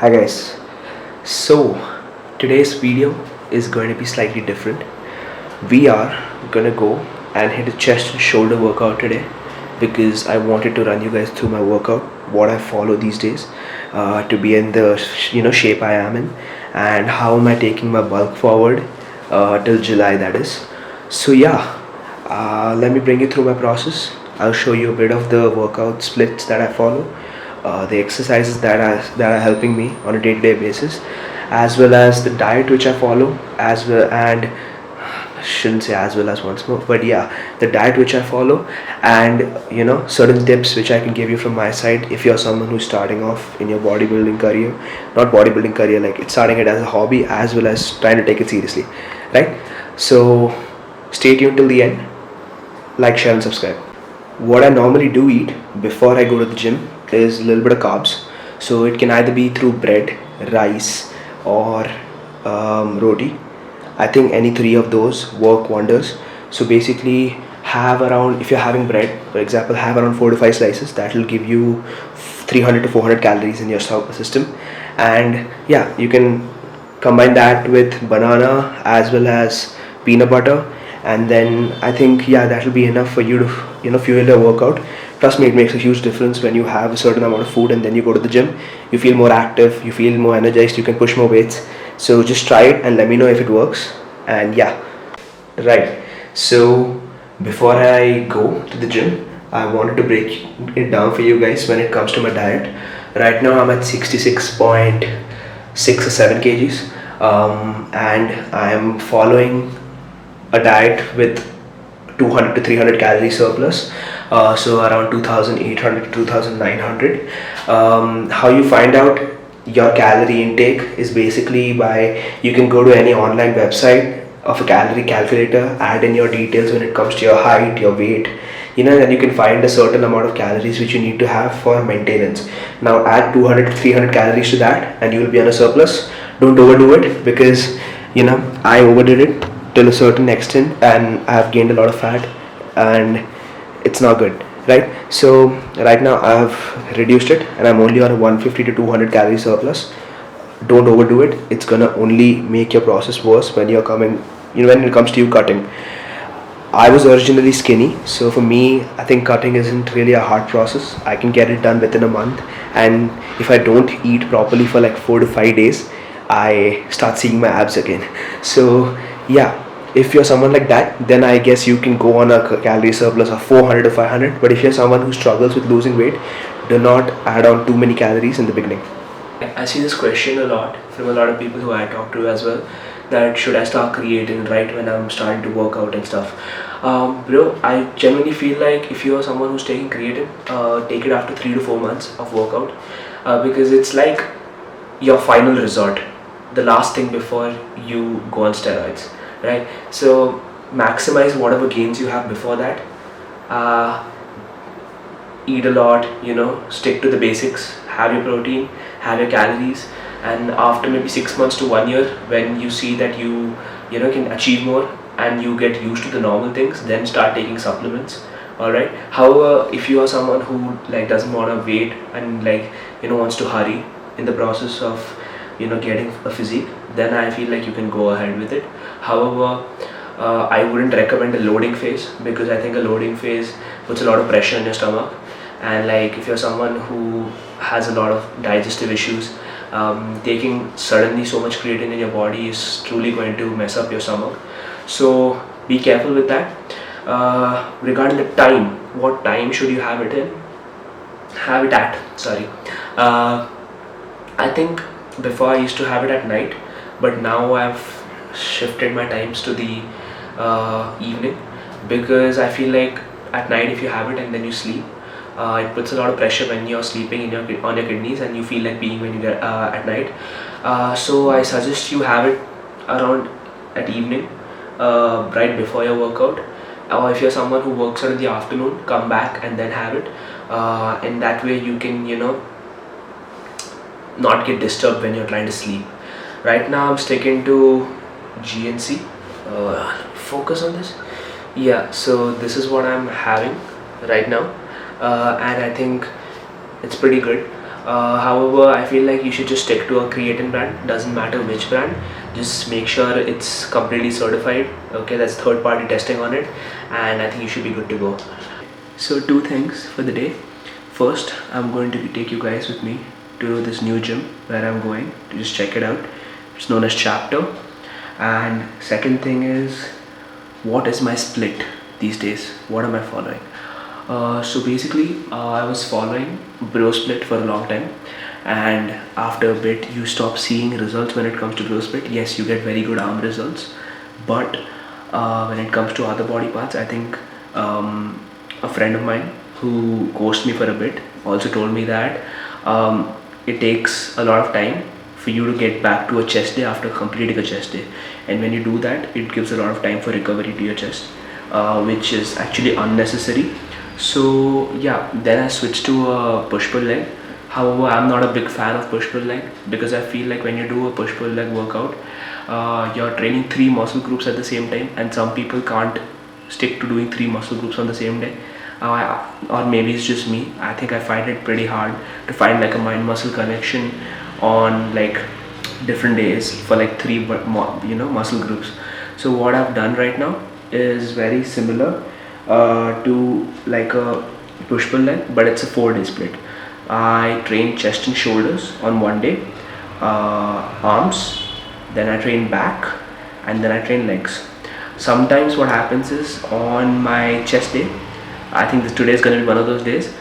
Hi guys. So today's video is going to be slightly different. We are gonna go and hit a chest and shoulder workout today because I wanted to run you guys through my workout, what I follow these days, to be in the shape I am in, and how am I taking my bulk forward till July, that is. So yeah, let me bring you through my process. I'll show you a bit of the workout splits that I follow, the exercises that are helping me on a day-to-day basis, as well as the diet which I follow, as well, and shouldn't say as well as once more, but yeah, the diet which I follow, and certain tips which I can give you from my side if you're someone who's starting off in your bodybuilding career, not bodybuilding career, like it's starting it as a hobby as well as trying to take it seriously, right? So stay tuned till the end, like, share, and subscribe. What I normally do eat before I go to the gym is a little bit of carbs. So it can either be through bread, rice, or roti. I think any three of those work wonders. So basically, have around, if you're having bread, for example, have around 4 to 5 slices. That will give you 300 to 400 calories in your system. And yeah, you can combine that with banana as well as peanut butter, and then I think, yeah, that will be enough for you to fuel your workout. Trust me, it makes a huge difference when you have a certain amount of food and then you go to the gym. You feel more active, you feel more energized, you can push more weights. So just try it and let me know if it works. And yeah, right. So before I go to the gym, I wanted to break it down for you guys when it comes to my diet. Right now I'm at 66.6 or 7 kgs, and I am following a diet with 200 to 300 calorie surplus, so around 2800 to 2900. How you find out your calorie intake is basically by, you can go to any online website of a calorie calculator, add in your details when it comes to your height, your weight, then you can find a certain amount of calories which you need to have for maintenance. Now add 200 to 300 calories to that and you will be on a surplus. Don't overdo it, because I overdid it till a certain extent and I have gained a lot of fat, and it's not good, right? So right now I have reduced it and I'm only on a 150 to 200 calorie surplus. Don't overdo it. It's gonna only make your process worse when you're coming, when it comes to you cutting. I was originally skinny, so for me, I think cutting isn't really a hard process. I can get it done within a month, and if I don't eat properly for like 4 to 5 days, I start seeing my abs again. So yeah, if you're someone like that, then I guess you can go on a calorie surplus of 400 to 500. But if you're someone who struggles with losing weight, do not add on too many calories in the beginning. I see this question a lot from a lot of people who I talk to as well, that should I start creating right when I'm starting to work out and stuff. Bro, I genuinely feel like if you are someone who's taking creatine, take it after 3 to 4 months of workout, because it's like your final resort, the last thing before you go on steroids, right? So maximize whatever gains you have before that. Eat a lot, stick to the basics, have your protein, have your calories, and after maybe 6 months to 1 year, when you see that you can achieve more and you get used to the normal things, then start taking supplements. All right. However, if you are someone who like doesn't want to wait and wants to hurry in the process of getting a physique, then I feel like you can go ahead with it. However, I wouldn't recommend a loading phase, because I think a loading phase puts a lot of pressure on your stomach, and like if you're someone who has a lot of digestive issues, taking suddenly so much creatine in your body is truly going to mess up your stomach. So be careful with that. Regarding the time, what time should you have it at, sorry. I think before I used to have it at night, but now I've shifted my times to the evening, because I feel like at night if you have it and then you sleep, it puts a lot of pressure when you're sleeping on your kidneys, and you feel like peeing when you get at night. So I suggest you have it around at evening, right before your workout. Or if you're someone who works out in the afternoon, come back and then have it. And that way you can not get disturbed when you're trying to sleep. Right now I'm sticking to GNC. Focus on this. Yeah, so this is what I'm having right now, and I think it's pretty good. However, I feel like you should just stick to a creatine brand. Doesn't matter which brand. Just make sure it's completely certified. Okay, that's third party testing on it, and I think you should be good to go. So two things for the day. First, I'm going to take you guys with me to this new gym where I'm going to just check it out. It's known as Chapter. And second thing is, what is my split these days? What am I following? So basically, I was following bro split for a long time, and after a bit, you stop seeing results when it comes to bro split. Yes, you get very good arm results, but when it comes to other body parts, I think a friend of mine who coached me for a bit also told me that it takes a lot of time for you to get back to a chest day after completing a chest day, and when you do that, it gives a lot of time for recovery to your chest, which is actually unnecessary. So yeah, then I switched to a push pull leg. However, I'm not a big fan of push pull leg because I feel like when you do a push pull leg workout, you're training three muscle groups at the same time, and some people can't stick to doing three muscle groups on the same day. Or maybe it's just me. I think I find it pretty hard to find like a mind muscle connection on like different days for like three muscle groups. So what I've done right now is very similar to like a push pull leg, but it's a 4-day split. I train chest and shoulders on one day, arms, then I train back, and then I train legs. Sometimes what happens is on my chest day, I think today is going to be one of those days,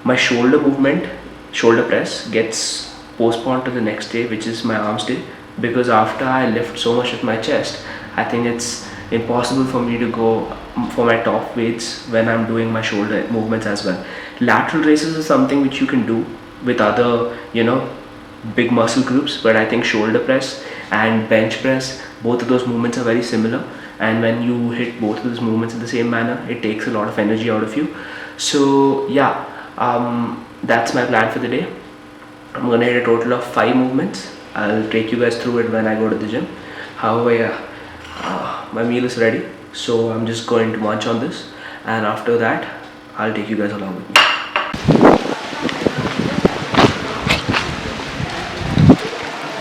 my shoulder movement, shoulder press gets postponed to the next day, which is my arms day, because after I lift so much with my chest, I think it's impossible for me to go for my top weights when I'm doing my shoulder movements as well. Lateral raises is something which you can do with other big muscle groups, but I think shoulder press and bench press, both of those movements are very similar, and when you hit both of those movements in the same manner, it takes a lot of energy out of you. So yeah, that's my plan for the day. I'm gonna hit a total of 5 movements. I'll take you guys through it when I go to the gym. However, yeah, my meal is ready, so I'm just going to munch on this, and after that I'll take you guys along with me.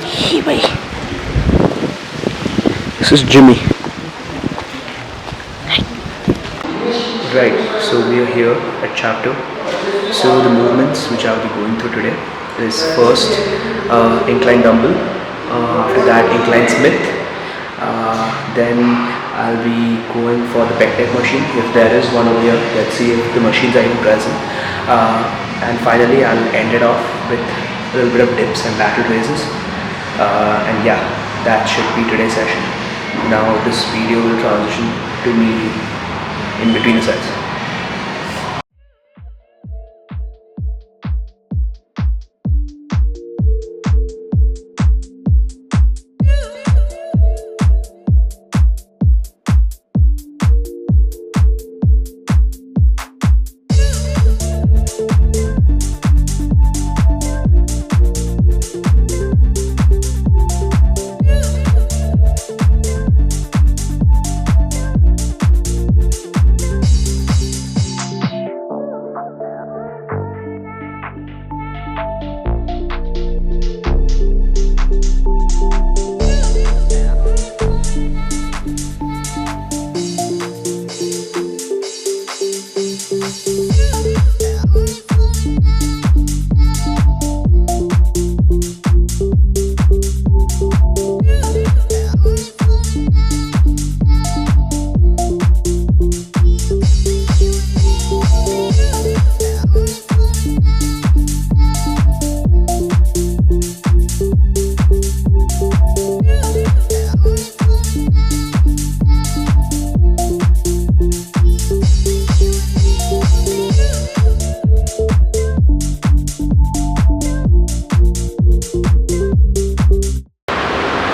Hey, bhai. This is Jimmy. Right, so we are here at Chapter. So the movements which I'll be going through today is first incline dumbbell, after that incline Smith, then I'll be going for the pec deck machine if there is one over here. Let's see if the machines are even present, and finally I'll end it off with a little bit of dips and lateral raises, and yeah, that should be today's session. Now this video will transition to me in between the sets.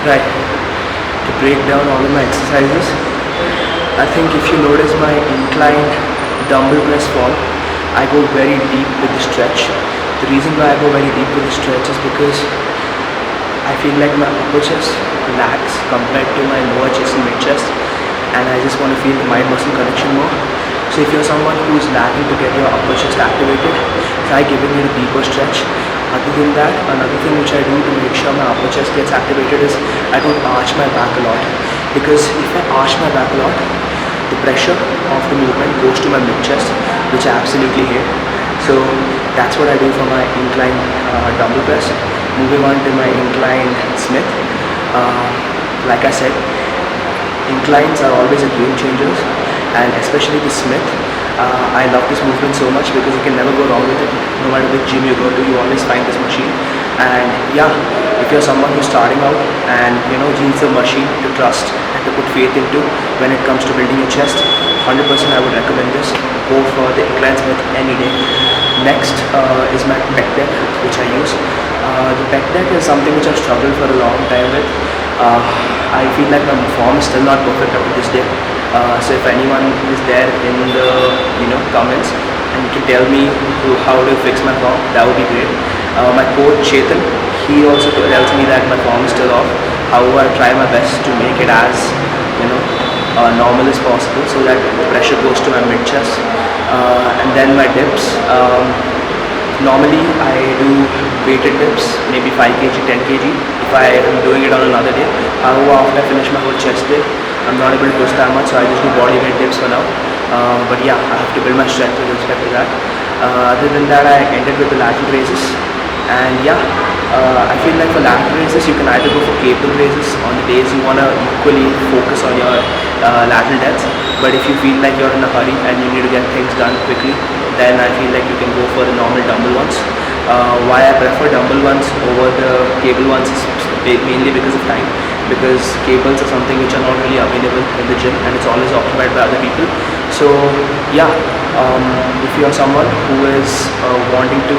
Right, to break down all of my exercises, I think if you notice my inclined dumbbell press fall, I go very deep with the stretch. The reason why I go very deep with the stretch is because I feel like my upper chest lags compared to my lower chest and mid chest, and I just want to feel the mind muscle connection more. So if you're someone who is lagging to get your upper chest activated, try giving it a deeper stretch. Other than that, another thing which I do to make sure my upper chest gets activated is I don't arch my back a lot, because if I arch my back a lot, the pressure of the movement goes to my mid chest, which I absolutely hate. So that's what I do for my incline dumbbell press. Moving on to my incline Smith. Like I said, inclines are always a game changers, and especially the Smith. I love this movement so much because you can never go wrong with it. No matter which gym you go to, you always find this machine. And yeah, if you're someone who's starting out and needs a machine to trust and to put faith into when it comes to building your chest, 100% I would recommend this. Go for the incline Smith any day. Next is my pec deck, which I use. The pec deck is something which I've struggled for a long time with. I feel like my form is still not perfect up to this day. So if anyone is there in the comments and you can tell me how to fix my form, that would be great. My coach Chetan, he also tells me that my form is still off. However, I try my best to make it as normal as possible, so that the pressure goes to my mid chest. And then my dips. Normally I do weighted dips, maybe 5 kg, 10 kg if I am doing it on another day. However, after I finish my whole chest day, I'm not able to push that much, so I just do body weight dips for now. But yeah, I have to build my strength with respect to that. Other than that, I ended with the lateral raises. And yeah, I feel like for lateral raises, you can either go for cable raises on the days you want to equally focus on your lateral deaths. But if you feel like you're in a hurry and you need to get things done quickly, then I feel like you can go for the normal dumbbell ones. Why I prefer dumbbell ones over the cable ones is mainly because of time. Because cables are something which are not really available in the gym, and it's always occupied by other people. So yeah, if you're someone who is wanting to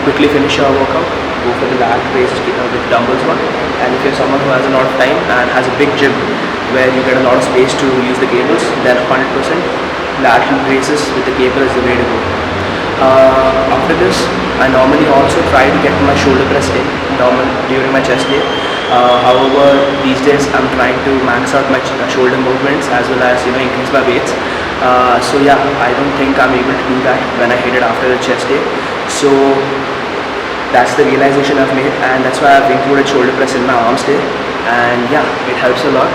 quickly finish your workout, go for the lat raises with dumbbells one. And if you're someone who has a lot of time and has a big gym where you get a lot of space to use the cables, then 100% lateral raises with the cable is the way to go. After this, I normally also try to get my shoulder press in during my chest day. However, these days I'm trying to max out my shoulder movements as well as increase my weights. So yeah, I don't think I'm able to do that when I hit it after the chest day. So that's the realization I've made, and that's why I've included shoulder press in my arms day. And yeah, it helps a lot.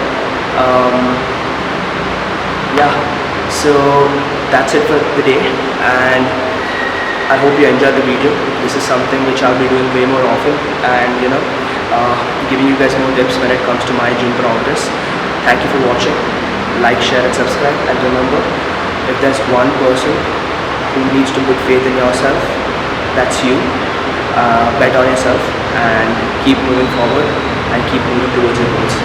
Yeah, so that's it for the day, and I hope you enjoyed the video. This is something which I'll be doing way more often, and giving you guys more tips when it comes to my gym progress. Thank you for watching. Like, share and subscribe, and remember, if there's one person who needs to put faith in yourself, that's you. Bet on yourself and keep moving forward and keep moving towards your goals.